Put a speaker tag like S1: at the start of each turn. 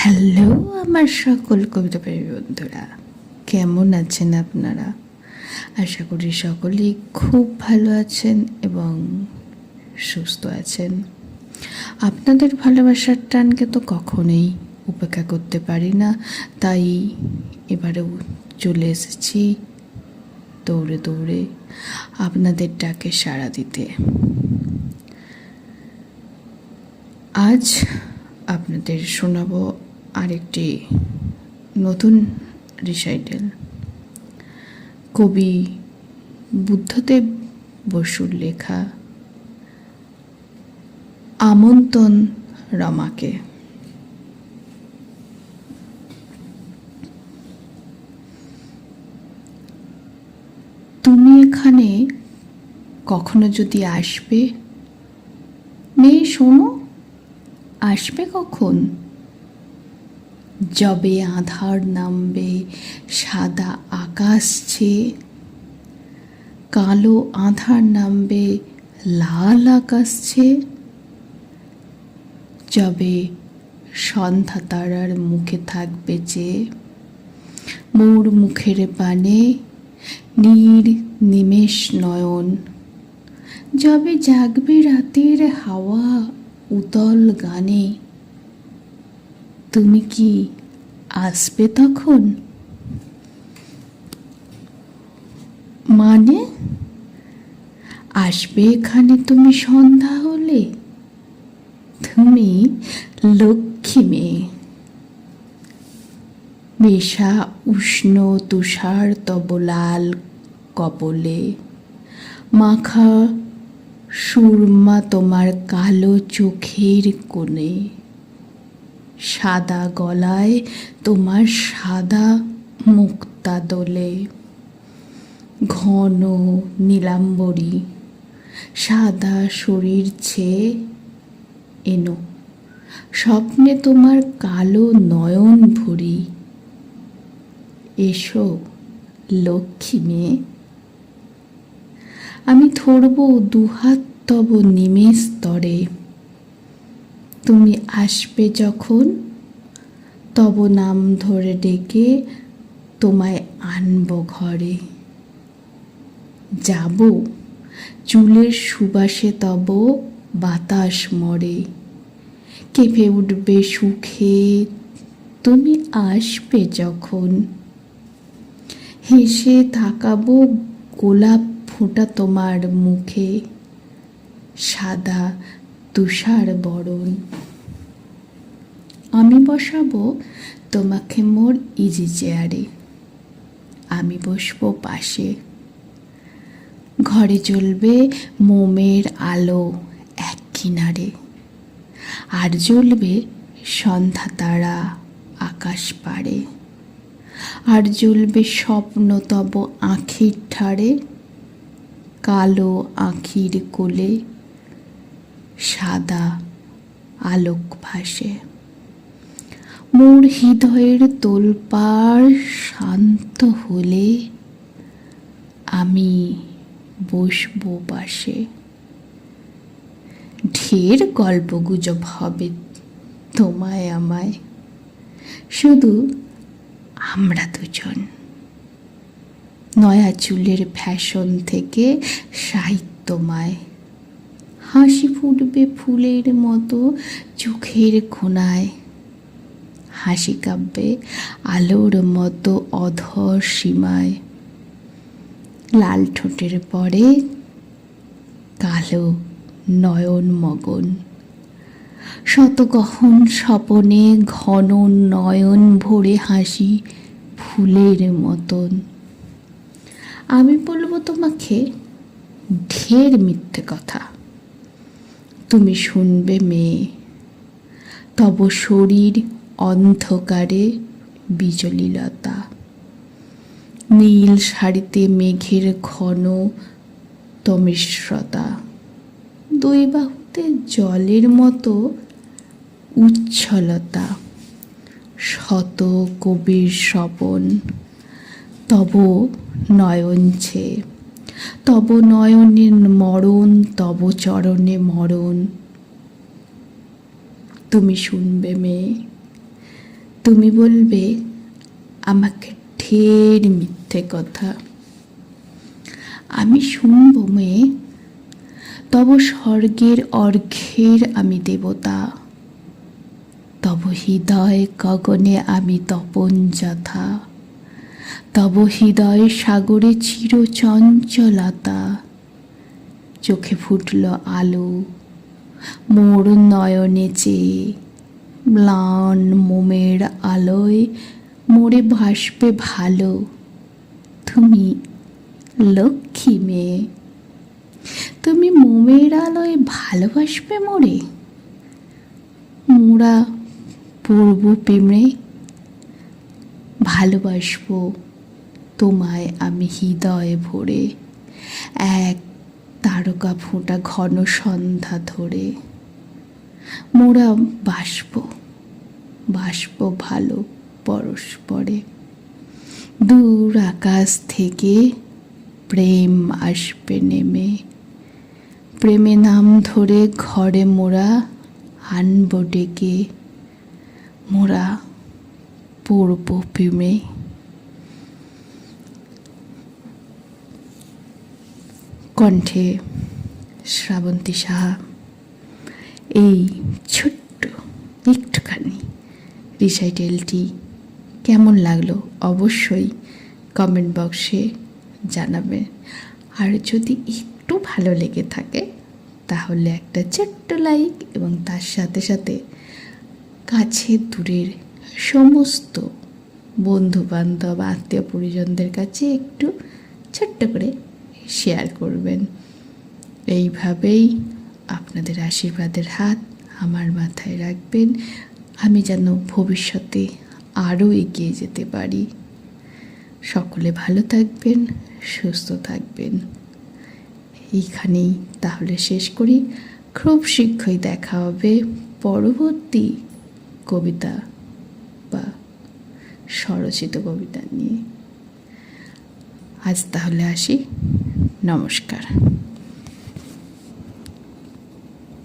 S1: Hello আমার সকল কবিতা প্রেমী বন্ধুরা, কেমন আছেন আপনারা? আশা করি সকলেই খুব ভালো আছেন এবং সুস্থ আছেন। আপনাদের ভালোবাসার টানকে তো কখনোই উপেক্ষা করতে পারি না, তাই এবারেও চলে এসেছি দৌড়ে দৌড়ে আপনাদের ডাকে সাড়া দিতে। আজ আপনাদের শোনাবো আরেকটি নতুন রিসাইটেল, কবি বুদ্ধদেব বসুর লেখা আমন্ত্রণ রমাকে। তুমি এখানে কখনো যদি আসবে, মেয়ে শোনো, আসবে কখন? যবে আঁধার নামবে সাদা আকাশ ছেয়ে, কালো আঁধার নামবে লাল আকাশ ছেয়ে, যবে সন্ধ্যা তারার মুখে থাকবে চেয়ে, মোর মুখের পানে নিমেষ নয়ন, যবে জাগবে রাতের হাওয়া উতল গানে, তুমি কি আসবে তখন? মানে আসবে এখানে তুমি সন্ধ্যা হলে? তুমি লক্ষ্মী মেয়ে, মেশা উষ্ণ তুষার তব লাল কপলে, মাখা সুরমা তোমার কালো চোখের কোণে, সাদা গলায় তোমার সাদা মুক্তা দোলে, ঘন নীলাম্বরী সাদা শরীর ছেয়ে এনো, স্বপ্নে তোমার কালো নয়ন ভরি, এসো লক্ষ্মী মেয়ে। আমি ধরব দুহাত তব নিমেষ তরে, তুমি আসবে যখন তব নাম ধরে ডেকে তোমায় আনব ঘরে, যাব চুলের সুবাসে তব বাতাস মরে, কেঁপে উঠবে সুখে তুমি আসবে যখন, হেসে তাকাবো গোলাপ ফোঁটা তোমার মুখে, সাদা তুষার বরণ। আমি বসাবো তোমাকে মোর ইজি চেয়ারে, আমি বসবো পাশে, ঘরে জ্বলবে মোমের আলো এক কিনারে, আর জ্বলবে সন্ধ্যা তারা আকাশ পাড়ে, আর জ্বলবে স্বপ্ন তব আঁখির ঠাড়ে, কালো আঁখির কোলে সাদা আলোক ভাসে, মোর হৃদয়ের তোলপাড় শান্ত হলে আমি বসবো পাশে। ঢের গল্প গুজব হবে তোমায় আমায়, শুধু আমরা দুজন, নয়া চুলের ফ্যাশন থেকে সাহিত্যময়, হাসি ফুটবে ফুলের মতো চোখের কোণায়, হাসি কাঁপবে আলোর মতো অধর সীমায়, লাল ঠোঁটের পরে কালো নয়ন মগন, শতগহন স্বপনে ঘন নয়ন ভরে হাসি ফুলের মতন। আমি বলবো তোমাকে ঢের মিথ্যে কথা, তুমি শুনবে মেয়ে, তব শরীর অন্ধকারে বিজলীলতা, নীল শাড়িতে মেঘের ঘন তমিশ্রতা, দুই বাহুতে জলের মতো উচ্ছলতা, শত কবির স্বপন তব নয়ন ছেয়ে, তব নয়নের মরণ তব চরণে মরণ। তুমি শুনবে মেয়ে, তুমি বলবে আমাকে ঢের মিথ্যে কথা, আমি শুনব মেয়ে, তব স্বর্গের অর্ঘ্যের আমি দেবতা, তব হৃদয় গগনে আমি তপন যথা, তব হৃদয় সাগরে চিরচঞ্চলতা। চোখে ফুটল আলো মোর নয়নে চেয়ে, ম্লান মোমের আলোয় মোরে ভাসবে ভালো, তুমি লক্ষ্মী মেয়ে। তুমি মোমের আলোয় ভালোবাসবে মোরে, মোরা পড়ব প্রেমে, ভালোবাসবো তোমায় আমি হৃদয়ে ভরে, এক তারকা ফোঁটা ঘন সন্ধ্যা ধরে। মোরা বাসবো ভালো পরস্পরে। দূর আকাশ থেকে প্রেম আসবে নেমে, প্রেমে নাম ধরে ঘরে মোরা আনব ডেকে, মোরা পড়ব প্রেমে। কণ্ঠে শ্রাবন্তী সাহা। এই ছোট্ট একটুখানি রিসাইটেলটি কেমন লাগলো অবশ্যই কমেন্ট বক্সে জানাবেন। আর যদি একটু ভালো লেগে থাকে তাহলে একটা ছোট্ট লাইক, এবং তার সাথে সাথে কাছে দূরের সমস্ত বন্ধুবান্ধব আত্মীয় পরিজনদের কাছে একটু ছোট্ট করে শেয়ার করবেন। এইভাবেই আপনাদের আশীর্বাদের হাত আমার মাথায় রাখবেন, আমি যেন ভবিষ্যতে আরও এগিয়ে যেতে পারি। সকলে ভালো থাকবেন, সুস্থ থাকবেন। এইখানেই তাহলে শেষ করি। খুব শীঘ্রই দেখা হবে পরবর্তী কবিতা বা স্বরচিত কবিতা নিয়ে। আজ তাহলে আসি, নমস্কার।